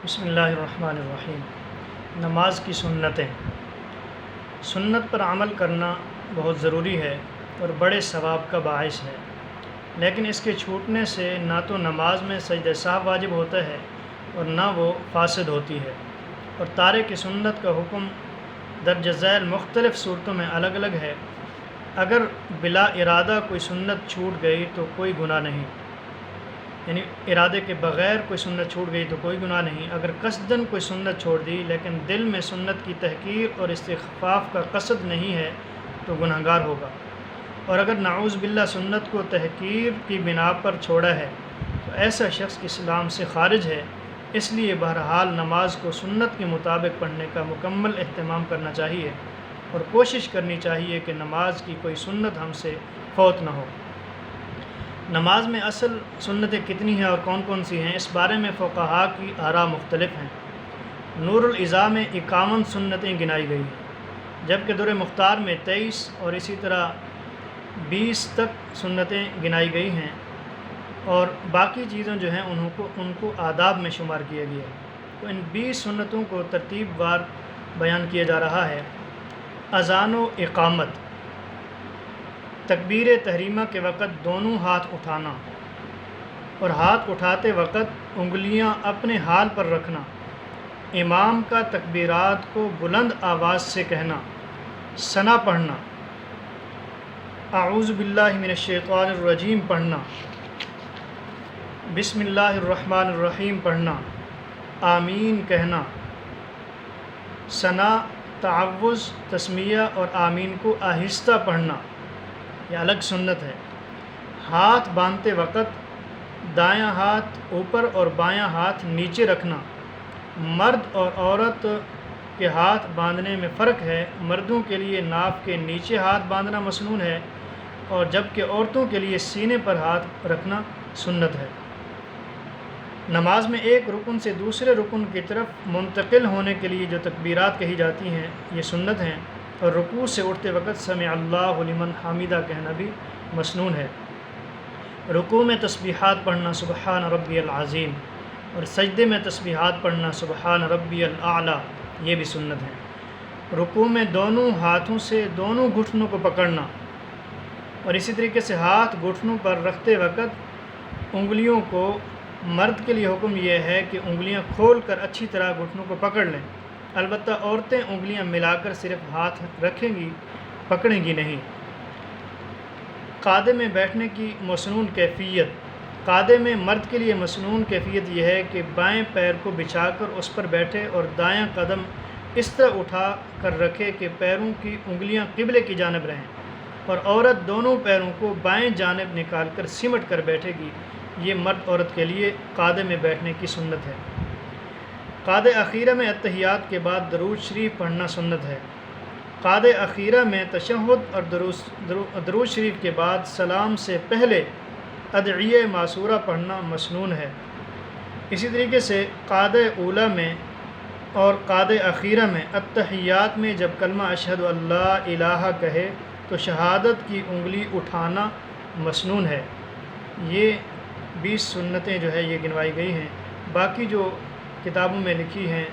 بسم اللہ الرحمن الرحیم۔ نماز کی سنتیں۔ سنت پر عمل کرنا بہت ضروری ہے اور بڑے ثواب کا باعث ہے، لیکن اس کے چھوٹنے سے نہ تو نماز میں سجدہ سہو واجب ہوتا ہے اور نہ وہ فاسد ہوتی ہے، اور تارک سنت کا حکم درج ذیل مختلف صورتوں میں الگ الگ ہے۔ اگر بلا ارادہ کوئی سنت چھوٹ گئی تو کوئی گناہ نہیں، یعنی ارادے کے بغیر کوئی سنت چھوٹ گئی تو کوئی گناہ نہیں۔ اگر قصداً کوئی سنت چھوڑ دی لیکن دل میں سنت کی تحقیر اور استخفاف کا قصد نہیں ہے تو گناہ گار ہوگا، اور اگر نعوذ باللہ سنت کو تحقیر کی بنا پر چھوڑا ہے تو ایسا شخص اسلام سے خارج ہے۔ اس لیے بہرحال نماز کو سنت کے مطابق پڑھنے کا مکمل اہتمام کرنا چاہیے اور کوشش کرنی چاہیے کہ نماز کی کوئی سنت ہم سے فوت نہ ہو۔ نماز میں اصل سنتیں کتنی ہیں اور کون کون سی ہیں، اس بارے میں فقہاء کی آراء مختلف ہیں۔ نور الاضاء میں 51 سنتیں گنائی گئی ہیں، جبکہ در مختار میں 23 اور اسی طرح 20 تک سنتیں گنائی گئی ہیں، اور باقی چیزیں جو ہیں ان کو آداب میں شمار کیا گیا ہے۔ تو ان 20 سنتوں کو ترتیب وار بیان کیا جا رہا ہے۔ اذان و اقامت، تکبیر تحریمہ کے وقت دونوں ہاتھ اٹھانا اور ہاتھ اٹھاتے وقت انگلیاں اپنے حال پر رکھنا، امام کا تکبیرات کو بلند آواز سے کہنا، ثنا پڑھنا، اعوذ باللہ من الشیطان الرجیم پڑھنا، بسم اللہ الرحمن الرحیم پڑھنا، آمین کہنا، ثنا، تعوذ، تسمیہ اور آمین کو آہستہ پڑھنا، یہ الگ سنت ہے۔ ہاتھ باندھتے وقت دایاں ہاتھ اوپر اور بایاں ہاتھ نیچے رکھنا۔ مرد اور عورت کے ہاتھ باندھنے میں فرق ہے، مردوں کے لیے ناف کے نیچے ہاتھ باندھنا مسنون ہے، اور جبکہ عورتوں کے لیے سینے پر ہاتھ رکھنا سنت ہے۔ نماز میں ایک رکن سے دوسرے رکن کی طرف منتقل ہونے کے لیے جو تکبیرات کہی جاتی ہیں یہ سنت ہیں، اور رکوع سے اٹھتے وقت سمع اللہ لمن حمیدہ کہنا بھی مسنون ہے۔ رکوع میں تسبیحات پڑھنا سبحان ربی العظیم، اور سجدے میں تسبیحات پڑھنا سبحان ربی الاعلیٰ، یہ بھی سنت ہے۔ رکوع میں دونوں ہاتھوں سے دونوں گھٹنوں کو پکڑنا، اور اسی طریقے سے ہاتھ گھٹنوں پر رکھتے وقت انگلیوں کو، مرد کے لیے حکم یہ ہے کہ انگلیاں کھول کر اچھی طرح گھٹنوں کو پکڑ لیں، البتہ عورتیں انگلیاں ملا کر صرف ہاتھ رکھیں گی، پکڑیں گی نہیں۔ قعدے میں بیٹھنے کی مسنون کیفیت۔ قعدے میں مرد کے لیے مسنون کیفیت یہ ہے کہ بائیں پیر کو بچھا کر اس پر بیٹھے اور دایاں قدم اس طرح اٹھا کر رکھے کہ پیروں کی انگلیاں قبلے کی جانب رہیں، اور عورت دونوں پیروں کو بائیں جانب نکال کر سمٹ کر بیٹھے گی۔ یہ مرد عورت کے لیے قعدے میں بیٹھنے کی سنت ہے۔ قعدہ اخیرہ میں اتحیات کے بعد درود شریف پڑھنا سنت ہے۔ قعدہ اخیرہ میں تشہد اور درود شریف کے بعد سلام سے پہلے ادعیہ معصورہ پڑھنا مسنون ہے۔ اسی طریقے سے قعدہ اولیٰ میں اور قعدہ اخیرہ میں اتحیات میں جب کلمہ اشہد ان لا الہ کہے تو شہادت کی انگلی اٹھانا مسنون ہے۔ یہ 20 سنتیں جو ہے یہ گنوائی گئی ہیں، باقی جو کتابوں میں لکھی ہیں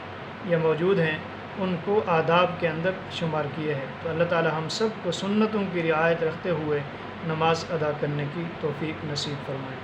یا موجود ہیں ان کو آداب کے اندر شمار کیے ہیں۔ تو اللہ تعالی ہم سب کو سنتوں کی رعایت رکھتے ہوئے نماز ادا کرنے کی توفیق نصیب فرمائے۔